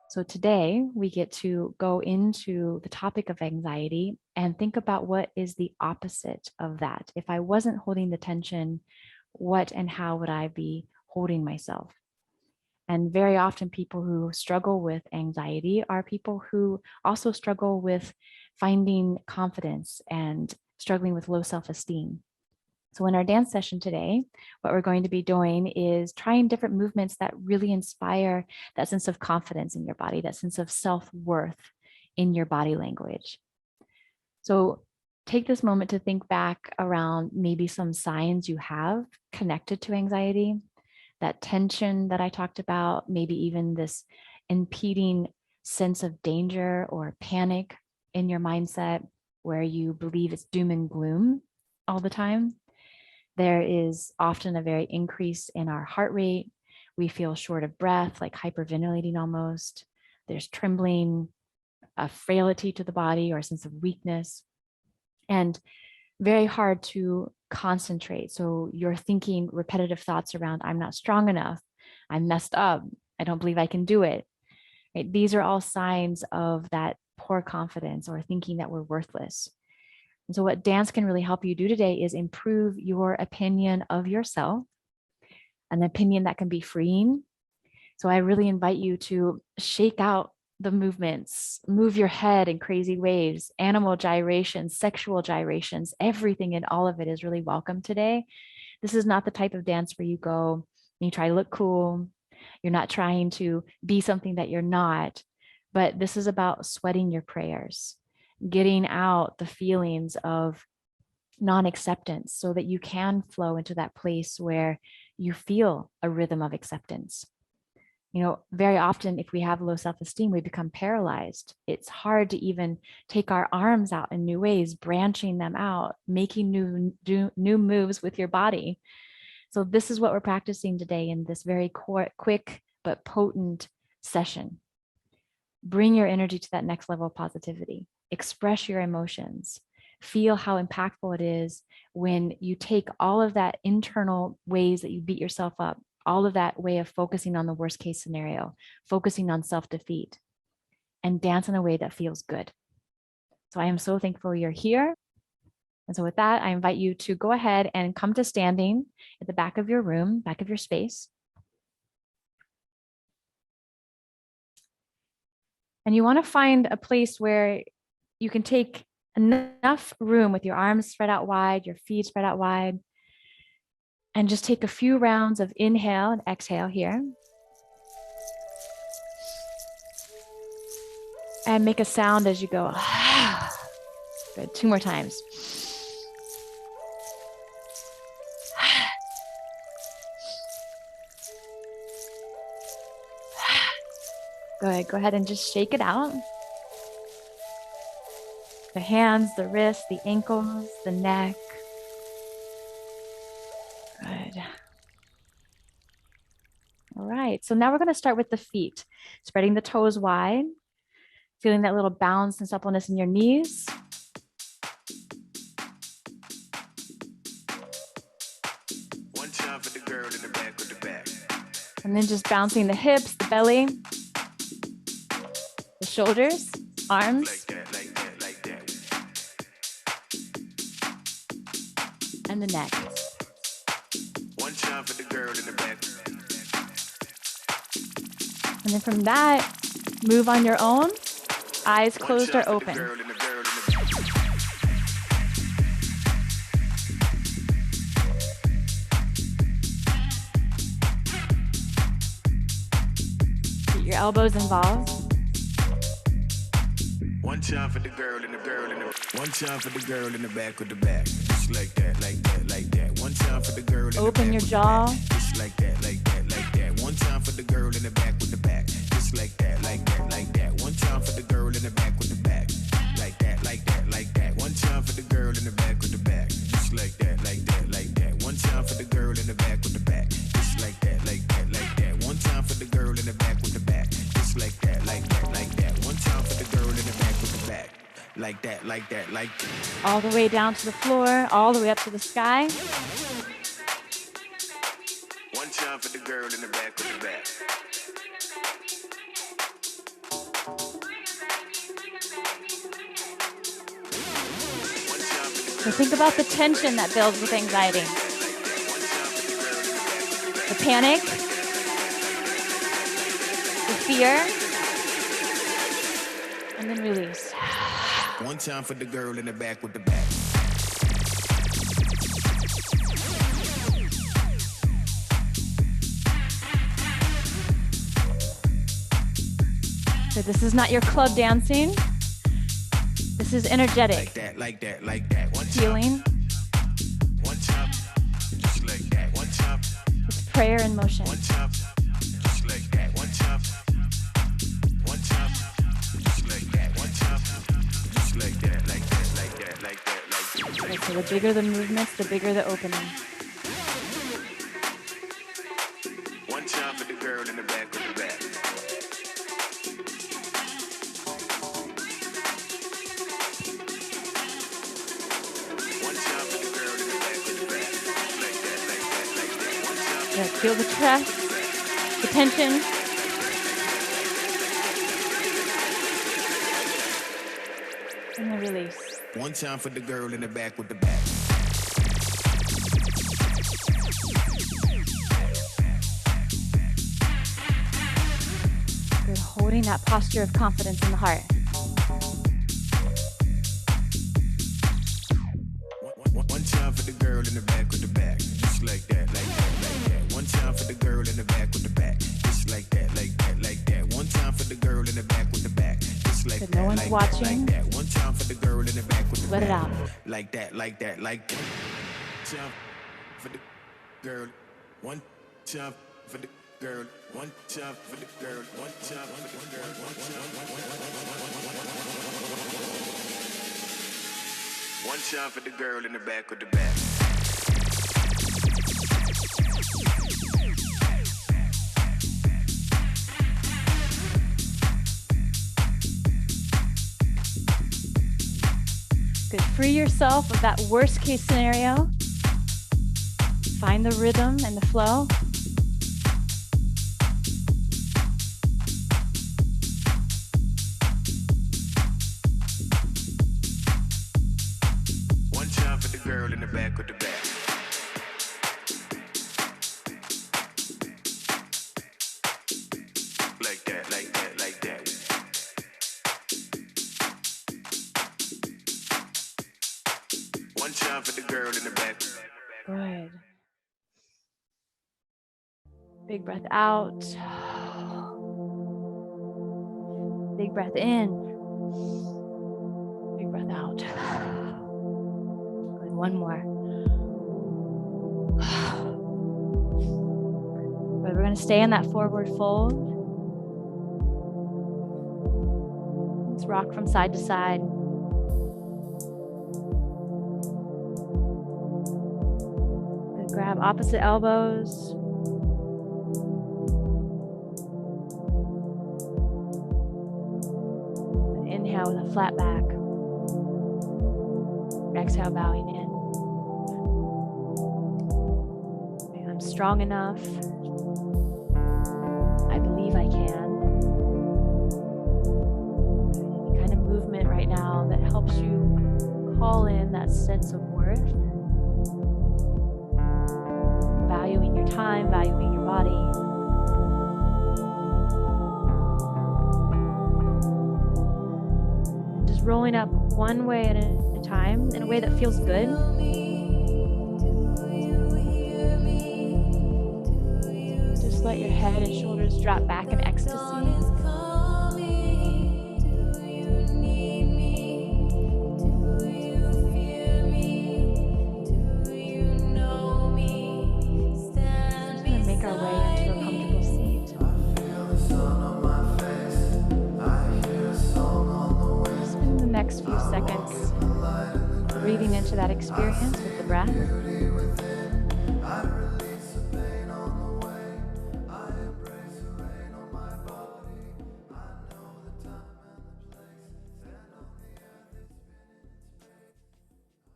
So today we get to go into the topic of anxiety and think about what is the opposite of that. If I wasn't holding the tension, what and how would I be holding myself? And very often people who struggle with anxiety are people who also struggle with finding confidence and struggling with low self-esteem. So in our dance session today, what we're going to be doing is trying different movements that really inspire that sense of confidence in your body, that sense of self-worth in your body language. So take this moment to think back around maybe some signs you have connected to anxiety, that tension that I talked about, maybe even this impeding sense of danger or panic in your mindset where you believe it's doom and gloom all the time. There is often a very increase in our heart rate. We feel short of breath, like hyperventilating almost. There's trembling, a frailty to the body or a sense of weakness, and very hard to concentrate. So you're thinking repetitive thoughts around, I'm not strong enough, I'm messed up, I don't believe I can do it. Right? These are all signs of that poor confidence or thinking that we're worthless. And so what dance can really help you do today is improve your opinion of yourself, an opinion that can be freeing. So I really invite you to shake out the movements, move your head in crazy waves, animal gyrations, sexual gyrations, everything and all of it is really welcome today. This is not the type of dance where you go and you try to look cool. You're not trying to be something that you're not, but this is about sweating your prayers, getting out the feelings of non-acceptance so that you can flow into that place where you feel a rhythm of acceptance. You know, very often if we have low self-esteem, we become paralyzed. It's hard to even take our arms out in new ways, branching them out, making new moves with your body. So this is what we're practicing today in this very quick but potent session. Bring your energy to that next level of positivity. Express your emotions. Feel how impactful it is when you take all of that internal ways that you beat yourself up, all of that way of focusing on the worst case scenario, focusing on self-defeat, and dance in a way that feels good. So I am so thankful you're here. And so with that, I invite you to go ahead and come to standing at the back of your room, back of your space. And you want to find a place where you can take enough room with your arms spread out wide, your feet spread out wide, and just take a few rounds of inhale and exhale here. And make a sound as you go. Good. 2 more times. Good. Go ahead and just shake it out. The hands, the wrists, the ankles, the neck. Good. All right. So now we're going to start with the feet, spreading the toes wide, feeling that little bounce and suppleness in your knees. One time for the girl in the back with the back. And then just bouncing the hips, the belly, the shoulders, arms. Like that, like that, like that. And the neck. One time for the girl in the back. And then from that, move on your own. Eyes closed or open. Get your elbows involved. One time for the girl in the one time for the girl in the back with the back. Just like that, like that, like that. One time for the girl in the back. Open your jaw. Just like that, like that, like that. One time for the girl in the back with the back. Just like that, like that, like that. One time for the girl in the back with the back. Like that, like that, like that. One time for the girl in the back with the back. Just like that, like that, like that. One time for the girl in the back with the back. Just like that, like that, like that. One time for the girl in the back with the back. Just like that, like that, like that. One time for the girl in the back with the back. Like that, like that, like that. All the way down to the floor, all the way up to the sky. One time for the girl in the back with the back. So think about the tension that builds with anxiety. The panic, the fear, and then release. One time for the girl in the back with the back. So this is not your club dancing. This is energetic. Like that, like that, like that. One Feeling. One time. Just like that. One time. It's prayer in motion. One time. Just like that. One time. One time. Just like that. One time. Just like that, like that, like that, like that, like that. Okay, so the bigger the movements, the bigger the opening. One time for the girl in the back with the back. Yeah, feel the stress, the tension. And the release. One time for the girl in the back with the back. Good, holding that posture of confidence in the heart. One time for the girl in the back with the back. Just like that, like that, like that. One time for the girl in the back with the back. Just like that, like that, like that. One time for the girl in the back with the back. Just like Good, that, no one's like watching. that, like that. One time for the girl in the back with the Let back. it out. Like that, like that, like that. Time for the girl. One time for the girl. One time for the girl. One time for the girl. One time for the girl in the back with the back. Good, free yourself of that worst case scenario. Find the rhythm and the flow. One time for the girl in the back with the back. Like that, like that, like that. One time for the girl in the back. Good. Big breath out. Big breath in. Big breath out. Good, one more. Good, we're going to stay in that forward fold. Let's rock from side to side. Good, grab opposite elbows. Inhale with a flat back. Exhale, bowing in. Okay, I'm strong enough. I believe I can. Any kind of movement right now that helps you call in that sense of worth. Valuing your time, valuing your body. Rolling up one way at a time in a way that feels good. Just let your head and shoulders drop back in ecstasy. Make our way into a comfortable seat. Spend the next few seconds breathing into that experience with the breath.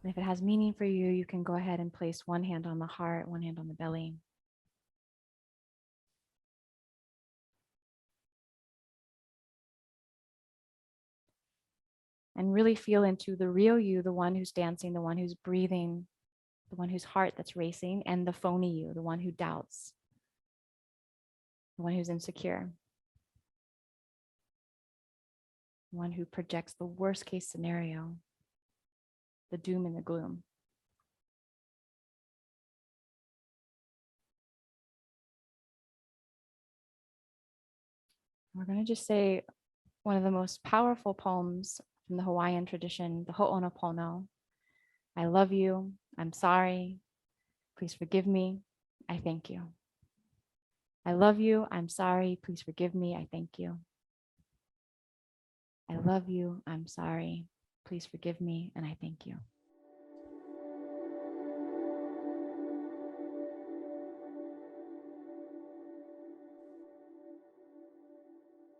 And if it has meaning for you, you can go ahead and place one hand on the heart, one hand on the belly. and really feel into the real you, the one who's dancing, the one who's breathing, the one whose heart that's racing, and the phony you, the one who doubts, the one who's insecure, the one who projects the worst case scenario, the doom and the gloom. We're going to just say one of the most powerful poems from the Hawaiian tradition, the Ho'onopono. I love you. I'm sorry. Please forgive me. I thank you. I love you. I'm sorry. Please forgive me. I thank you. I love you. I'm sorry. Please forgive me. And I thank you.